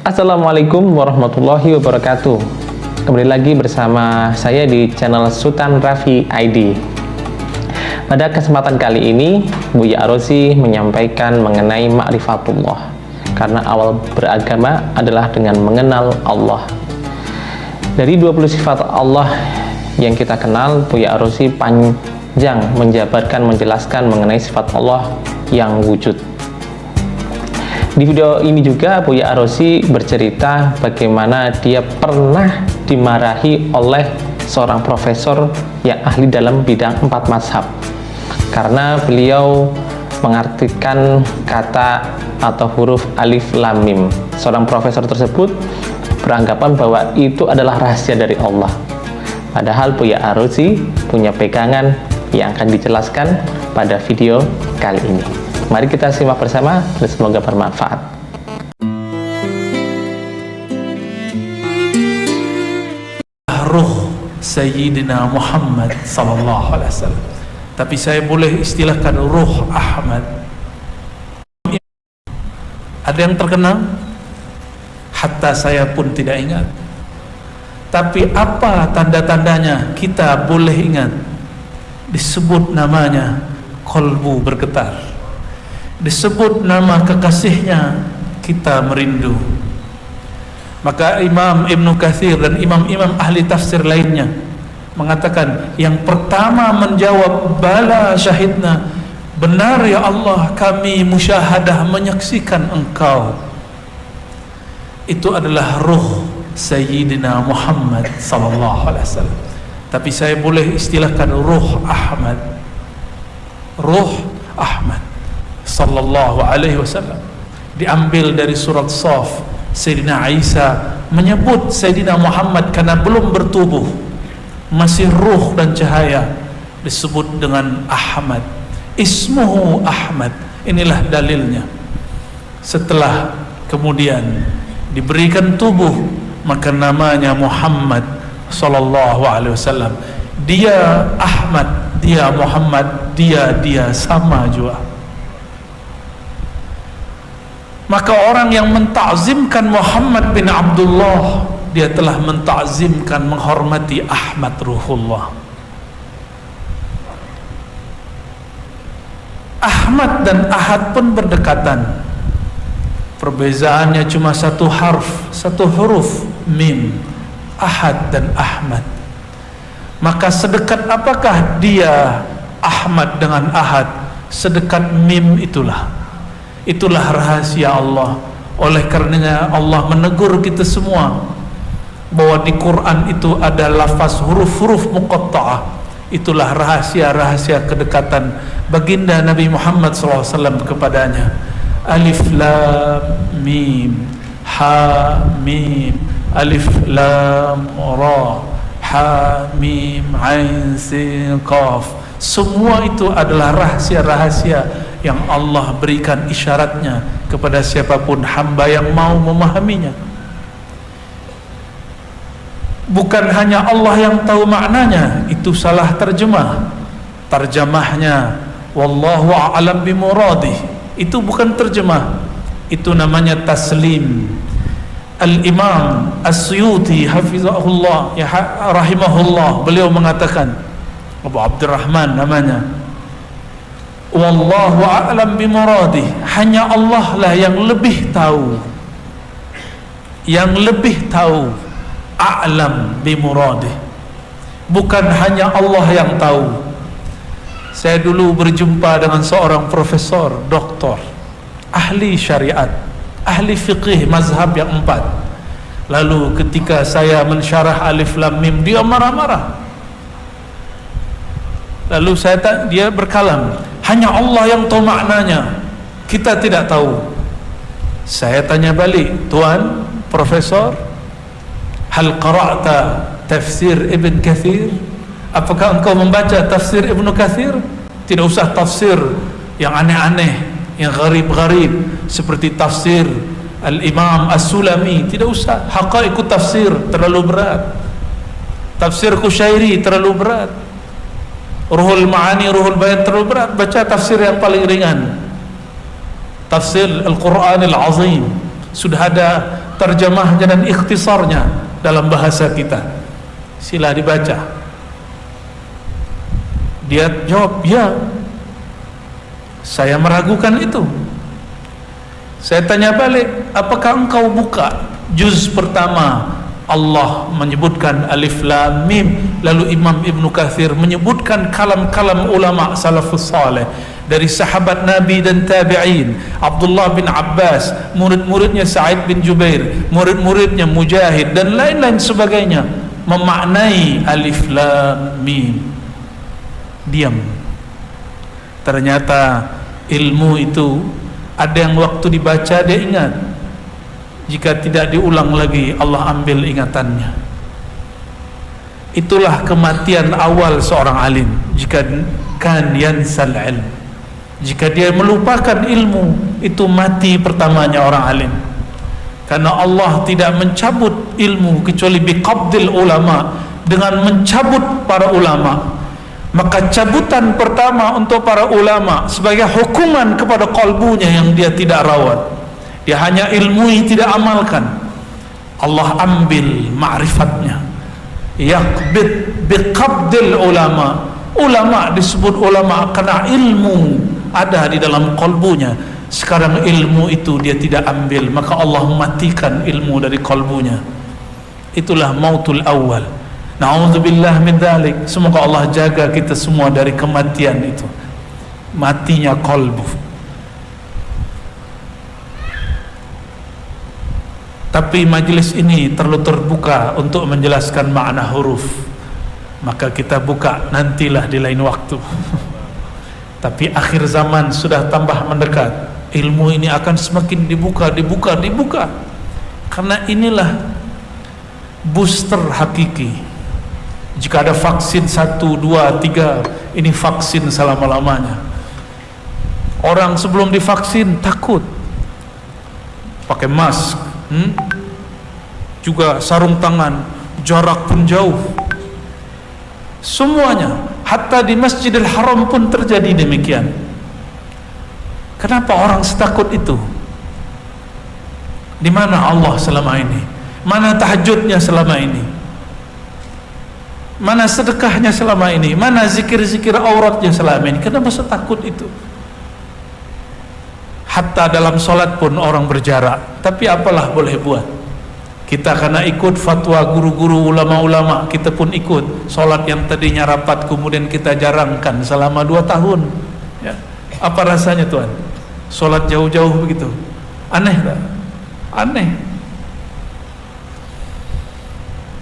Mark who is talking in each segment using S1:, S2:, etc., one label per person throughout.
S1: Assalamualaikum warahmatullahi wabarakatuh. Kembali lagi bersama saya di channel Sultan Raffi ID. Pada kesempatan kali ini, Buya Arozi menyampaikan mengenai ma'rifatullah. Karena awal beragama adalah dengan mengenal Allah. Dari 20 sifat Allah yang kita kenal, Buya Arozi panjang menjelaskan mengenai sifat Allah yang wujud. Di video ini juga Buya Arozi bercerita bagaimana dia pernah dimarahi oleh seorang profesor yang ahli dalam bidang 4 mazhab karena beliau mengartikan kata atau huruf alif lam mim. Seorang profesor tersebut beranggapan bahwa itu adalah rahasia dari Allah. Padahal Buya Arozi punya pegangan yang akan dijelaskan pada video kali ini. Mari kita simak bersama dan semoga bermanfaat.
S2: Ruh Sayyidina Muhammad sallallahu alaihi wasallam. Tapi saya boleh istilahkan Ruh Ahmad. Ada yang terkenal? Hatta saya pun tidak ingat. Tapi apa tanda-tandanya kita boleh ingat? Disebut namanya, kolbu bergetar. Disebut nama kekasihnya, kita merindu. Maka Imam Ibn Katsir dan imam-imam ahli tafsir lainnya mengatakan, yang pertama menjawab bala syahidna, benar ya Allah, kami musyahadah menyaksikan engkau. Itu adalah ruh Sayyidina Muhammad sallallahu alaihi wasallam. Tapi saya boleh istilahkan Ruh Ahmad. Ruh Ahmad sallallahu alaihi wasallam diambil dari surat Shaf. Sayyidina Isa menyebut Sayyidina Muhammad karena belum bertubuh, masih ruh dan cahaya, disebut dengan Ahmad. Ismuhu Ahmad. Inilah dalilnya. Setelah kemudian diberikan tubuh, maka namanya Muhammad sallallahu alaihi wasallam. Dia Ahmad, dia Muhammad, dia sama juga. Maka orang yang mentakzimkan Muhammad bin Abdullah, dia telah mentakzimkan, menghormati Ahmad Ruhullah. Ahmad dan Ahad pun berdekatan. Perbezaannya cuma satu huruf, mim. Ahad dan Ahmad. Maka sedekat apakah dia Ahmad dengan Ahad? Sedekat mim itulah. Itulah rahasia Allah. Oleh karenanya Allah menegur kita semua bahwa di Quran itu ada lafaz huruf-huruf muqatta'ah. Itulah rahasia-rahasia kedekatan baginda Nabi Muhammad SAW kepadanya. Alif lam mim, ha mim, alif lam ra, ha mim ain sin qaf. Semua itu adalah rahasia-rahasia yang Allah berikan isyaratnya kepada siapapun hamba yang mau memahaminya. Bukan hanya Allah yang tahu maknanya, itu salah terjemah. Terjemahnya wallahu a'lam bimuradih, itu bukan terjemah, itu namanya taslim. Al-Imam As-Suyuti hafizahullah ya rahimahullah, beliau mengatakan, Abu Abdurrahman namanya, wallahu a'lam bimuradih, hanya Allah lah yang lebih tahu, a'lam bimuradih, bukan hanya Allah yang tahu. Saya dulu berjumpa dengan seorang profesor, doktor, ahli syariat, ahli fiqih mazhab yang 4. Lalu ketika saya mensyarah alif lam mim, dia marah-marah. Lalu dia berkalam, hanya Allah yang tahu maknanya, kita tidak tahu. Saya tanya balik, Tuan Profesor, hal qara'ta tafsir Ibn Katsir? Apakah engkau membaca tafsir Ibn Katsir? Tidak usah tafsir yang aneh-aneh, yang gharib-gharib seperti tafsir Al-Imam As-Sulami, tidak usah. Haqaiqut tafsir terlalu berat, tafsir Qushairi terlalu berat, Ruhul Ma'ani, Ruhul Bayan terlalu berat. Baca tafsir yang paling ringan, tafsir Al-Quran Al-Azim, Sudah ada terjemahnya dan ikhtisarnya dalam bahasa kita. Sila dibaca. Dia jawab, ya. Saya meragukan itu. Saya tanya balik, apakah engkau buka juz pertama? Allah menyebutkan alif lam mim, lalu Imam Ibnu Katsir menyebutkan kalam-kalam ulama salafus saleh dari sahabat Nabi dan tabi'in, Abdullah bin Abbas, murid-muridnya Sa'id bin Jubair, murid-muridnya Mujahid dan lain-lain sebagainya, memaknai alif lam mim. Diam. Ternyata ilmu itu ada yang waktu dibaca dia ingat, jika tidak diulang lagi Allah ambil ingatannya. Itulah kematian awal seorang alim, jika kan yansal ilm, jika dia melupakan ilmu, itu mati pertamanya orang alim. Karena Allah tidak mencabut ilmu kecuali biqabdil ulama, dengan mencabut para ulama. Maka cabutan pertama untuk para ulama sebagai hukuman kepada kalbunya yang dia tidak rawat, dia hanya ilmui tidak amalkan, Allah ambil ma'rifatnya. Yaqbid biqabdil ulama. Ulama disebut ulama karena ilmu ada di dalam kalbunya. Sekarang ilmu itu dia tidak ambil, maka Allah matikan ilmu dari kalbunya. Itulah mautul awal. Na'udzubillah min dzalik. Semoga Allah jaga kita semua dari kematian itu, matinya kalbu. Tapi majlis ini terlalu terbuka untuk menjelaskan makna huruf, maka kita buka nantilah di lain waktu. Tapi akhir zaman sudah tambah mendekat, ilmu ini akan semakin dibuka. Karena inilah booster hakiki. Jika ada vaksin 1, 2, 3, ini vaksin selama-lamanya. Orang sebelum divaksin takut, pakai mask, juga sarung tangan, jarak pun jauh, semuanya. Hatta di Masjidil Haram pun terjadi demikian. Kenapa orang setakut itu? Di mana Allah selama ini? Mana tahajudnya selama ini? Mana sedekahnya selama ini? Mana zikir-zikir auratnya selama ini? Kenapa setakut itu? Hatta dalam solat pun orang berjarak. Tapi apalah boleh buat. Kita karena ikut fatwa guru-guru ulama-ulama, kita pun ikut. Solat yang tadinya rapat kemudian kita jarangkan selama 2 tahun. Ya. Apa rasanya Tuhan? Solat jauh-jauh begitu. Aneh tak? Aneh.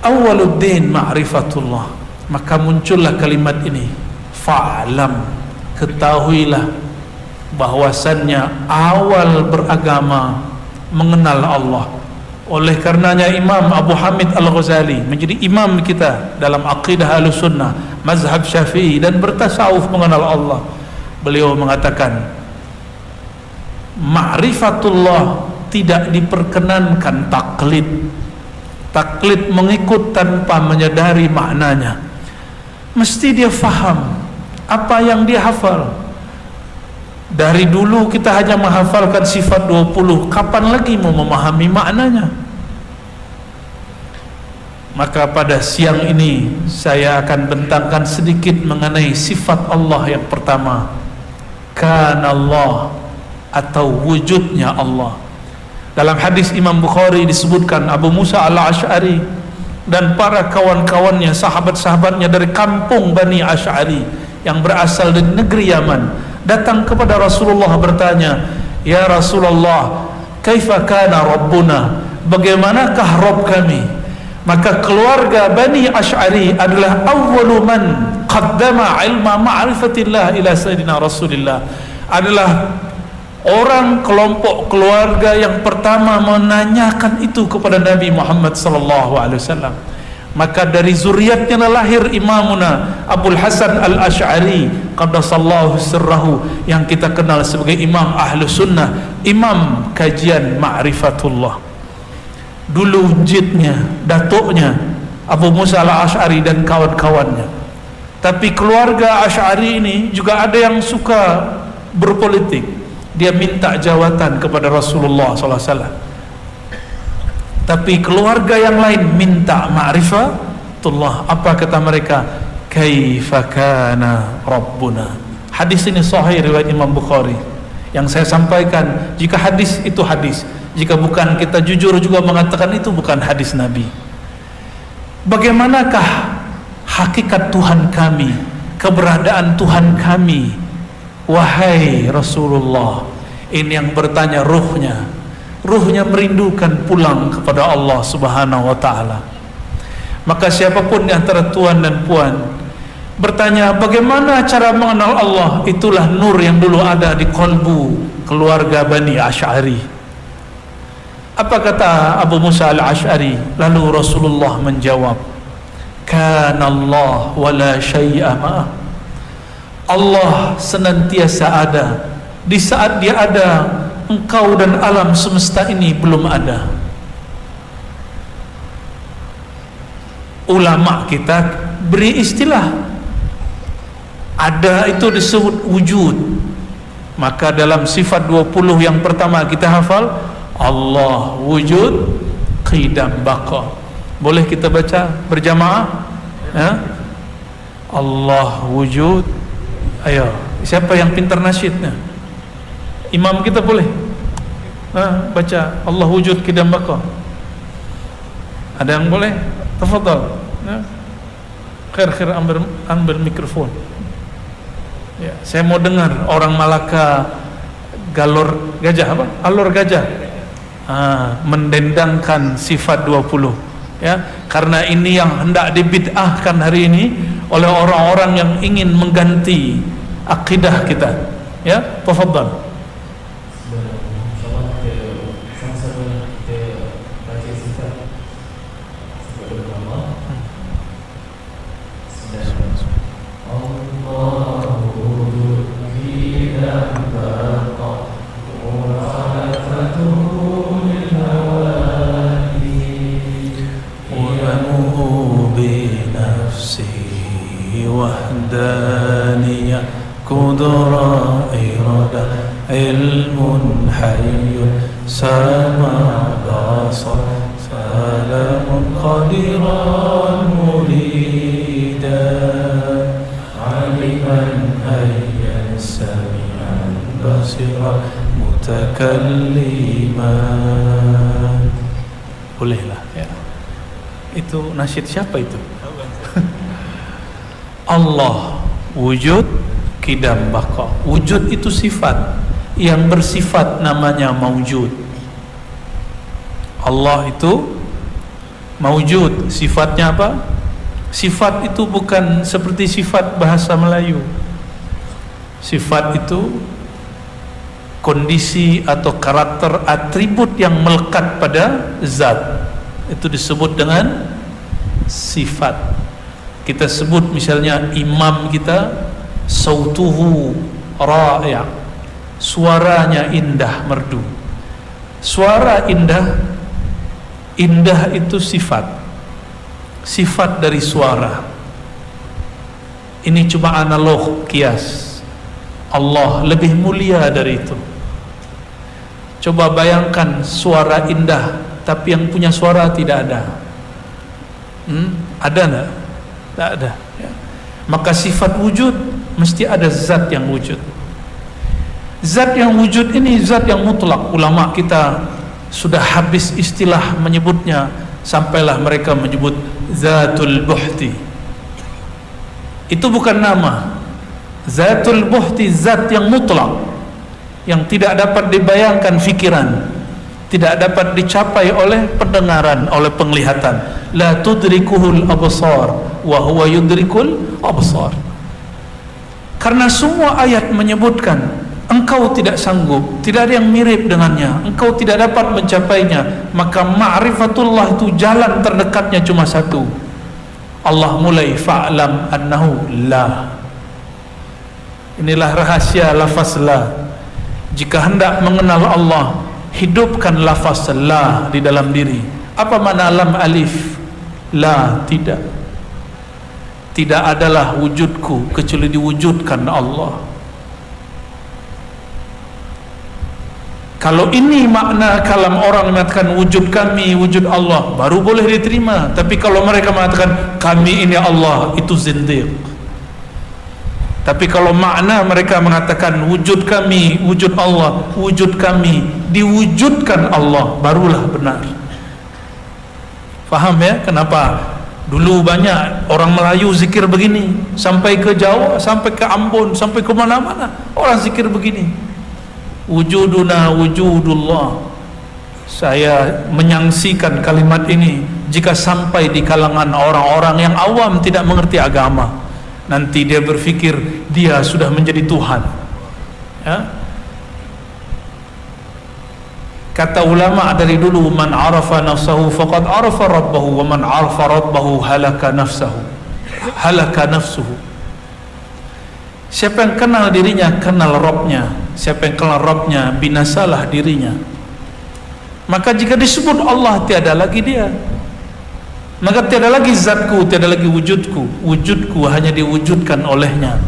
S2: Awaluddin ma'rifatullah. Maka muncullah kalimat ini, fa'lam, ketahuilah bahwasannya awal beragama mengenal Allah. Oleh karenanya Imam Abu Hamid Al-Ghazali menjadi imam kita dalam aqidah Ahlussunnah, mazhab Syafi'i dan bertasawuf mengenal Allah. Beliau mengatakan, ma'rifatullah tidak diperkenankan taklid. Taklid mengikut tanpa menyadari maknanya. Mesti dia faham apa yang dia hafal. Dari dulu kita hanya menghafalkan sifat 20, kapan lagi mau memahami maknanya? Maka pada siang ini saya akan bentangkan sedikit mengenai sifat Allah yang pertama, kana Allah, atau wujudnya Allah. Dalam hadis Imam Bukhari disebutkan Abu Musa al-Ash'ari dan para kawan-kawannya, sahabat-sahabatnya dari kampung Bani Ash'ari yang berasal dari negeri Yaman, datang kepada Rasulullah bertanya, ya Rasulullah, kaifa kana Rabbuna, bagaimanakah Rabb kami? Maka keluarga Bani Ash'ari adalah awwalu man qaddama ilma ma'rifatillah ila Sayyidina Rasulillah, adalah orang kelompok keluarga yang pertama menanyakan itu kepada Nabi Muhammad sallallahu alaihi wasallam. Maka dari zuriatnya lahir Imamuna Abul Hasan Al-Ash'ari qaddasallahu sirrahu, yang kita kenal sebagai Imam Ahlus Sunnah, Imam kajian Ma'rifatullah. Dulu jidnya, datuknya Abu Musa Al-Ash'ari dan kawan-kawannya. Tapi keluarga Ash'ari ini juga ada yang suka berpolitik. Dia minta jawatan kepada Rasulullah SAW. Tapi keluarga yang lain minta ma'rifatullah. Apa kata mereka? Kaifa kana rabbuna. Hadis ini sahih riwayat Imam Bukhari. Yang saya sampaikan, jika hadis itu hadis, jika bukan kita jujur juga mengatakan itu bukan hadis Nabi. Bagaimanakah hakikat Tuhan kami, keberadaan Tuhan kami, wahai Rasulullah? Ini yang bertanya ruhnya merindukan pulang kepada Allah Subhanahu wa ta'ala. Maka siapapun di antara tuan dan puan bertanya bagaimana cara mengenal Allah, itulah nur yang dulu ada di kolbu keluarga Bani Asy'ari. Apa kata Abu Musa al-Asy'ari? Lalu Rasulullah menjawab, kana Allah wa la syai'a ma'ah. Allah senantiasa ada. Di saat dia ada, engkau dan alam semesta ini belum ada. Ulama kita beri istilah, ada itu disebut wujud. Maka dalam sifat 20 yang pertama kita hafal, Allah wujud qidam baqa. Boleh kita baca berjamaah? Ya? Allah wujud. Ayo, siapa yang pintar nasyidnya? Imam kita boleh baca Allah wujud qidam baqa. Ada yang boleh? Tafadhal. Ya. Khair ambil mikrofon. Ya, saya mau dengar orang Malaka galor gajah apa? Alor gajah. Mendendangkan sifat 20. Ya, karena ini yang hendak dibid'ahkan hari ini oleh orang-orang yang ingin mengganti akidah kita. Ya, tafadhal. وحدانية قدرة إرادة علم حي سمع بصر سلام قديرا مريدا علما هيا سميعا بصيرا متكلما. Bolehlah ya. Itu nasyid siapa itu? Allah wujud qidam baqa. Wujud itu sifat yang bersifat namanya maujud. Allah itu maujud, sifatnya apa? Sifat itu bukan seperti sifat bahasa Melayu. Sifat itu kondisi atau karakter atribut yang melekat pada zat. Itu disebut dengan sifat. Kita sebut misalnya imam kita sautuhu ra'i', suaranya indah merdu. Suara indah itu sifat dari suara. Ini cuma analog, kias. Allah lebih mulia dari itu. Coba bayangkan suara indah tapi yang punya suara tidak ada. Ada enggak? Tak ada ya. Maka sifat wujud mesti ada zat yang wujud. Zat yang wujud ini zat yang mutlak. Ulama kita sudah habis istilah menyebutnya, sampailah mereka menyebut zatul buhti. Itu bukan nama. Zatul buhti zat yang mutlak, yang tidak dapat dibayangkan fikiran, tidak dapat dicapai oleh pendengaran, oleh penglihatan. La tudrikuhul absar wa huwa yudrikul absar. Karena semua ayat menyebutkan engkau tidak sanggup, tidak ada yang mirip dengannya, engkau tidak dapat mencapainya, maka ma'rifatullah itu jalan terdekatnya cuma satu. Allah mulai fa'lam annahu la. Inilah rahasia lafaz la. Jika hendak mengenal Allah, hidupkan lafaz la di dalam diri. Apa makna lam alif? La, tidak. Tidak adalah wujudku kecuali diwujudkan Allah. Kalau ini makna kalam orang mengatakan wujud kami, wujud Allah, baru boleh diterima. Tapi kalau mereka mengatakan kami ini Allah, itu zindiq. Tapi kalau makna mereka mengatakan wujud kami, wujud Allah, wujud kami, diwujudkan Allah, barulah benar. Faham ya kenapa dulu banyak orang Melayu zikir begini, sampai ke Jawa, sampai ke Ambon, sampai ke mana-mana orang zikir begini. Wujuduna wujudullah. Saya menyaksikan kalimat ini jika sampai di kalangan orang-orang yang awam tidak mengerti agama, nanti dia berfikir dia sudah menjadi Tuhan ya? Kata ulama dari dulu, man arafa nafsahu faqad arafa rabbahu, wa man arafa rabbahu halaka nafsuhu. Siapa yang kenal dirinya, kenal Rabbnya. Siapa yang kenal Rabbnya, binasalah dirinya. Maka jika disebut Allah, tiada lagi dia. Maka tiada lagi zatku, tiada lagi wujudku. Wujudku hanya diwujudkan olehnya.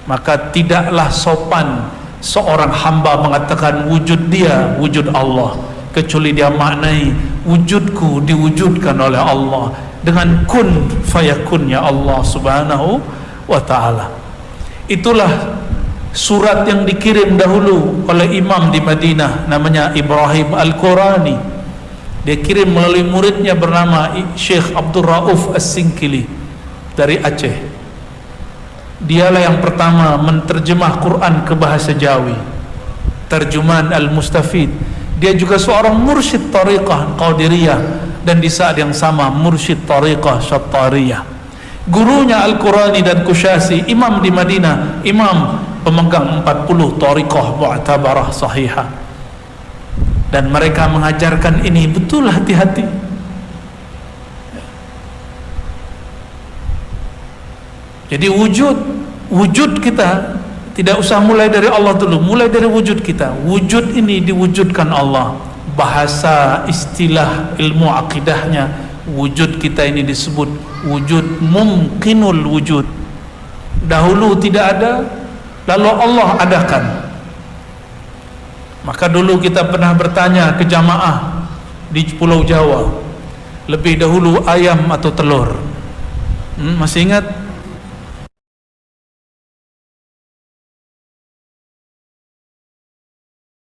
S2: Maka tidaklah sopan seorang hamba mengatakan wujud dia, wujud Allah, kecuali dia maknai wujudku diwujudkan oleh Allah dengan kun fayakunnya Allah subhanahu wa ta'ala. Itulah surat yang dikirim dahulu oleh imam di Madinah, namanya Ibrahim Al-Qurani. Dia kirim melalui muridnya bernama Syekh Abdul Rauf As-Singkili dari Aceh. Dialah yang pertama menterjemah Quran ke bahasa Jawi, terjemahan Al-Mustafid. Dia juga seorang mursyid tariqah Qadiriyah, dan di saat yang sama mursyid tariqah Syattariyah. Gurunya Al-Qurani dan Kusyasi, imam di Madinah, imam pemegang 40 tariqah mu'tabarah sahihah. Dan mereka mengajarkan ini betul hati-hati. Jadi wujud kita tidak usah mulai dari Allah dulu, mulai dari wujud kita. Wujud ini diwujudkan Allah. Bahasa istilah ilmu akidahnya, wujud kita ini disebut wujud mumkinul wujud. Dahulu tidak ada, lalu Allah adakan. Maka dulu kita pernah bertanya ke jamaah di Pulau Jawa, lebih dahulu ayam atau telur? Masih ingat?